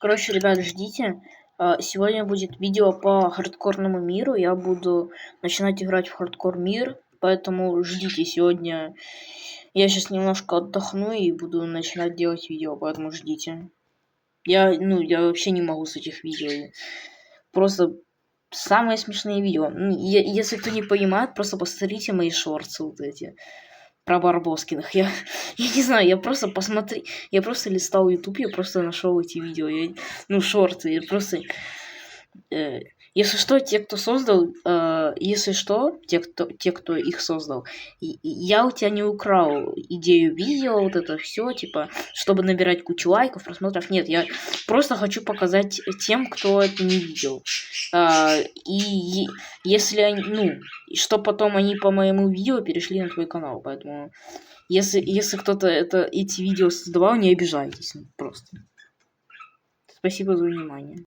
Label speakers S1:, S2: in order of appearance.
S1: Короче, ребят, ждите. Сегодня будет видео по хардкорному миру. Я буду начинать играть в хардкор мир, поэтому ждите. Сегодня я сейчас немножко отдохну и буду начинать делать видео, поэтому ждите. Я вообще не могу с этих видео. Просто самые смешные видео. Если кто не понимает, просто посмотрите мои шорты вот эти. Про Барбоскиных. Я не знаю, я просто листал YouTube, я просто нашел эти видео. Шорты. Я просто... если что, те, кто создал, те, кто их создал, я у тебя не украл идею видео, вот это все, типа, чтобы набирать кучу лайков, просмотров. Нет, я просто хочу показать тем, кто это не видел. И если они, что потом они по моему видео перешли на твой канал, поэтому если кто-то эти видео создавал, не обижайтесь просто. Спасибо за внимание.